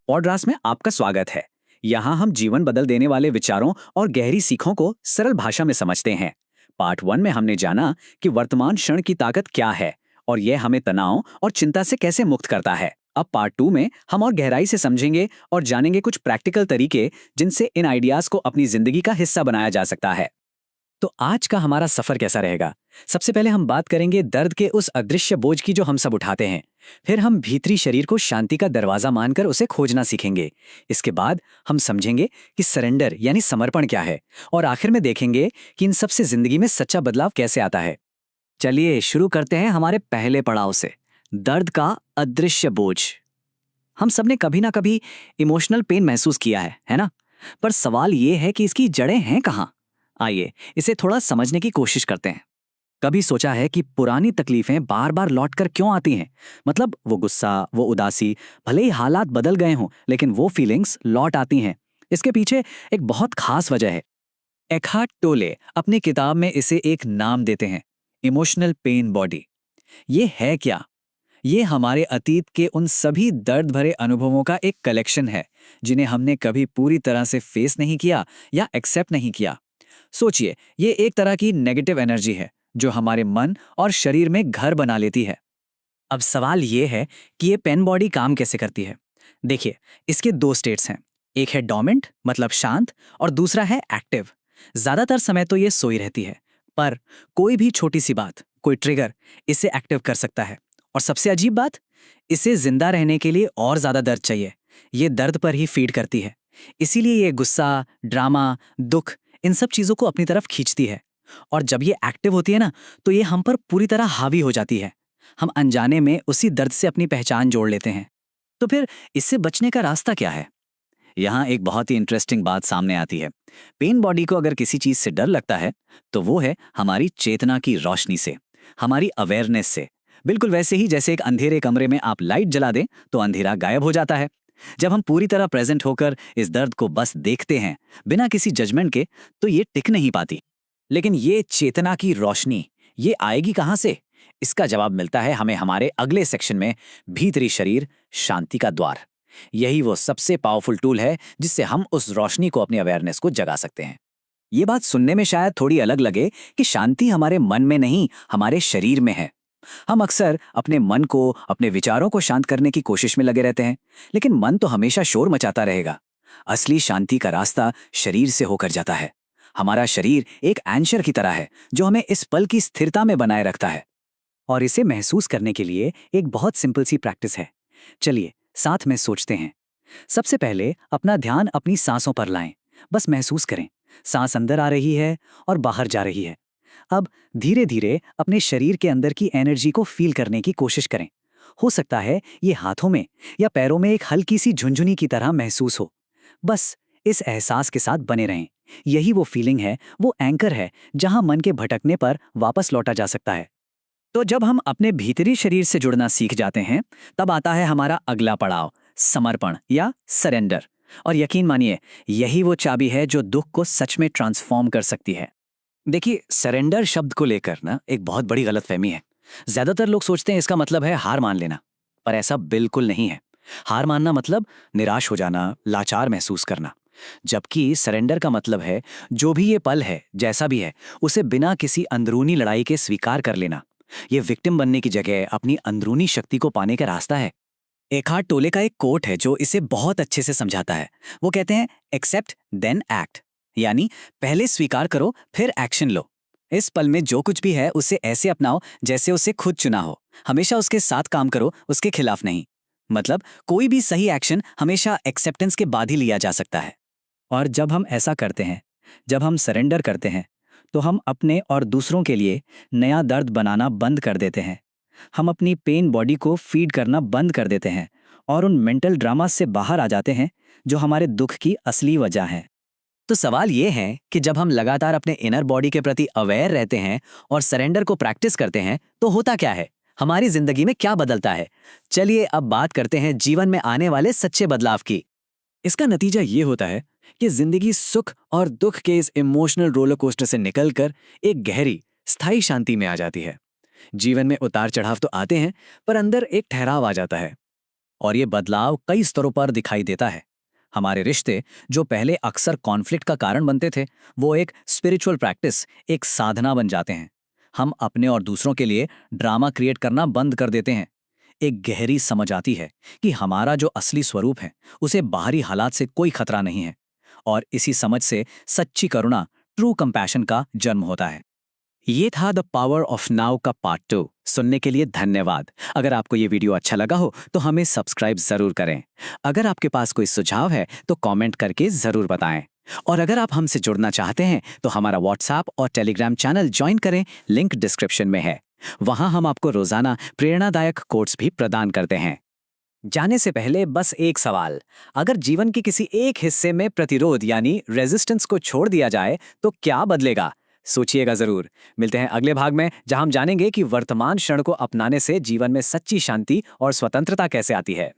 Podcast में आपका स्वागत है। यहाँ हम जीवन बदल देने वाले विचारों और गहरी सीखों को सरल भाषा में समझते हैं। पार्ट 1 में हमने जाना कि वर्तमान क्षण की ताकत क्या है और यह हमें तनाव और चिंता से कैसे मुक्त करता है। अब पार्ट 2 में हम और गहराई से समझेंगे और जानेंगे कुछ प्रैक्टिकल तरीके जिनसे इन आइडियाज को अपनी जिंदगी का हिस्सा बनाया जा सकता है। तो आज का हमारा सफर कैसा रहेगा? सबसे पहले हम बात करेंगे दर्द के उस अदृश्य बोझ की जो हम सब उठाते हैं। फिर हम भीतरी शरीर को शांति का दरवाजा मानकर उसे खोजना सीखेंगे। इसके बाद हम समझेंगे कि सरेंडर यानी समर्पण क्या है और आखिर में देखेंगे कि इन सबसे जिंदगी में सच्चा बदलाव कैसे आता है। चलिए शुरू करते हैं हमारे पहले पड़ाव से, दर्द का अदृश्य बोझ। हम सबने कभी ना कभी इमोशनल पेन महसूस किया है ना? पर सवाल ये है कि इसकी जड़ें हैं कहाँ? आइए इसे थोड़ा समझने की कोशिश करते हैं। कभी सोचा है कि पुरानी तकलीफें बार बार लौटकर क्यों आती हैं? मतलब वो गुस्सा, वो उदासी, भले ही हालात बदल गए हों, लेकिन वो फीलिंग्स लौट आती हैं। इसके पीछे एक बहुत खास वजह है। एकहार्ट टोले अपनी किताब में इसे एक नाम देते हैं, इमोशनल पेन बॉडी। ये है क्या? ये हमारे अतीत के उन सभी दर्द भरे अनुभवों का एक कलेक्शन है जिन्हें हमने कभी पूरी तरह से फेस नहीं किया या एक्सेप्ट नहीं किया। सोचिए, ये एक तरह की नेगेटिव एनर्जी है जो हमारे मन और शरीर में घर बना लेती है। अब सवाल ये है कि ये पेन बॉडी काम कैसे करती है। देखिए, इसके दो स्टेट्स हैं। एक है डोमेंट मतलब शांत और दूसरा है एक्टिव। ज्यादातर समय तो ये सोई रहती है, पर कोई भी छोटी सी बात, कोई ट्रिगर इसे एक्टिव कर सकता है। और सबसे अजीब बात, इसे जिंदा रहने के लिए और ज्यादा दर्द चाहिए। ये दर्द पर ही फीड करती है। इसीलिए ये गुस्सा, ड्रामा, दुख, इन सब चीजों को अपनी तरफ खींचती है। और जब ये एक्टिव होती है ना, तो ये हम पर पूरी तरह हावी हो जाती है। हम अनजाने में उसी दर्द से अपनी पहचान जोड़ लेते हैं। तो फिर इससे बचने का रास्ता क्या है? यहाँ एक बहुत ही इंटरेस्टिंग बात सामने आती है। पेन बॉडी को अगर किसी चीज से डर लगता है तो वो है हमारी चेतना की रोशनी से, हमारी अवेयरनेस से। बिल्कुल वैसे ही जैसे एक अंधेरे कमरे में आप लाइट जला दें तो अंधेरा गायब हो जाता है। जब हम पूरी तरह प्रेजेंट होकर इस दर्द को बस देखते हैं बिना किसी जजमेंट के, तो ये टिक नहीं पाती। लेकिन ये चेतना की रोशनी, ये आएगी कहां से? इसका जवाब मिलता है हमें हमारे अगले सेक्शन में, भीतरी शरीर, शांति का द्वार। यही वो सबसे पावरफुल टूल है जिससे हम उस रोशनी को, अपनी अवेयरनेस को जगा सकते हैं। ये बात सुनने में शायद थोड़ी अलग लगे कि शांति हमारे मन में नहीं, हमारे शरीर में है। हम अक्सर अपने मन को, अपने विचारों को शांत करने की कोशिश में लगे रहते हैं, लेकिन मन तो हमेशा शोर मचाता रहेगा। असली शांति का रास्ता शरीर से होकर जाता है। हमारा शरीर एक एंकर की तरह है जो हमें इस पल की स्थिरता में बनाए रखता है। और इसे महसूस करने के लिए एक बहुत सिंपल सी प्रैक्टिस है। चलिए साथ में सोचते हैं। सबसे पहले अपना ध्यान अपनी सांसों पर लाएं। बस महसूस करें, सांस अंदर आ रही है और बाहर जा रही है। अब धीरे धीरे अपने शरीर के अंदर की एनर्जी को फील करने की कोशिश करें। हो सकता है ये हाथों में या पैरों में एक हल्की सी झुनझुनी की तरह महसूस हो। बस इस एहसास के साथ बने रहें। यही वो फीलिंग है, वो एंकर है जहां मन के भटकने पर वापस लौटा जा सकता है। तो जब हम अपने भीतरी शरीर से जुड़ना सीख जाते हैं, तब आता है हमारा अगला पड़ाव, समर्पण या सरेंडर। और यकीन मानिए, यही वो चाबी है जो दुख को सच में ट्रांसफॉर्म कर सकती है। देखिए, सरेंडर शब्द को लेकर ना एक बहुत बड़ी गलतफहमी है। ज्यादातर लोग सोचते हैं इसका मतलब है हार मान लेना, पर ऐसा बिल्कुल नहीं है। हार मानना मतलब निराश हो जाना, लाचार महसूस करना। जबकि सरेंडर का मतलब है जो भी ये पल है, जैसा भी है, उसे बिना किसी अंदरूनी लड़ाई के स्वीकार कर लेना। ये विक्टिम बनने की जगह अपनी अंदरूनी शक्ति को पाने का रास्ता है। एकहार्ट टोले का एक कोट है जो इसे बहुत अच्छे से समझाता है। वो कहते हैं, एक्सेप्ट देन एक्ट, यानी पहले स्वीकार करो फिर एक्शन लो। इस पल में जो कुछ भी है उसे ऐसे अपनाओ जैसे उसे खुद चुना हो। हमेशा उसके साथ काम करो, उसके खिलाफ नहीं। मतलब कोई भी सही एक्शन हमेशा एक्सेप्टेंस के बाद ही लिया जा सकता है। और जब हम ऐसा करते हैं, जब हम सरेंडर करते हैं, तो हम अपने और दूसरों के लिए नया दर्द बनाना बंद कर देते हैं। हम अपनी पेन बॉडी को फीड करना बंद कर देते हैं और उन मेंटल ड्रामा से बाहर आ जाते हैं जो हमारे दुख की असली वजह है। तो सवाल ये है कि जब हम लगातार अपने इनर बॉडी के प्रति अवेयर रहते हैं और सरेंडर को प्रैक्टिस करते हैं, तो होता क्या है? हमारी जिंदगी में क्या बदलता है? चलिए अब बात करते हैं जीवन में आने वाले सच्चे बदलाव की। इसका नतीजा ये होता है कि जिंदगी सुख और दुख के इस इमोशनल रोलर कोस्टर से निकलकर एक गहरी, स्थायी शांति में आ जाती है। जीवन में उतार चढ़ाव तो आते हैं, पर अंदर एक ठहराव आ जाता है। और ये बदलाव कई स्तरों पर दिखाई देता है। हमारे रिश्ते जो पहले अक्सर कॉन्फ्लिक्ट का कारण बनते थे, वो एक स्पिरिचुअल प्रैक्टिस, एक साधना बन जाते हैं। हम अपने और दूसरों के लिए ड्रामा क्रिएट करना बंद कर देते हैं। एक गहरी समझ आती है कि हमारा जो असली स्वरूप है, उसे बाहरी हालात से कोई खतरा नहीं है। और इसी समझ से सच्ची करुणा, ट्रू कंपैशन का जन्म होता है। ये था द पावर ऑफ नाउ का पार्ट 2। सुनने के लिए धन्यवाद। अगर आपको ये वीडियो अच्छा लगा हो तो हमें सब्सक्राइब जरूर करें। अगर आपके पास कोई सुझाव है तो कमेंट करके जरूर बताएं। और अगर आप हमसे जुड़ना चाहते हैं तो हमारा व्हाट्सएप और टेलीग्राम चैनल ज्वाइन करें, लिंक डिस्क्रिप्शन में है। वहां हम आपको रोजाना प्रेरणादायक कोट्स भी प्रदान करते हैं। जाने से पहले बस एक सवाल, अगर जीवन के किसी एक हिस्से में प्रतिरोध यानी रेजिस्टेंस को छोड़ दिया जाए तो क्या बदलेगा? सोचिएगा जरूर। मिलते हैं अगले भाग में, जहां हम जानेंगे कि वर्तमान क्षण को अपनाने से जीवन में सच्ची शांति और स्वतंत्रता कैसे आती है।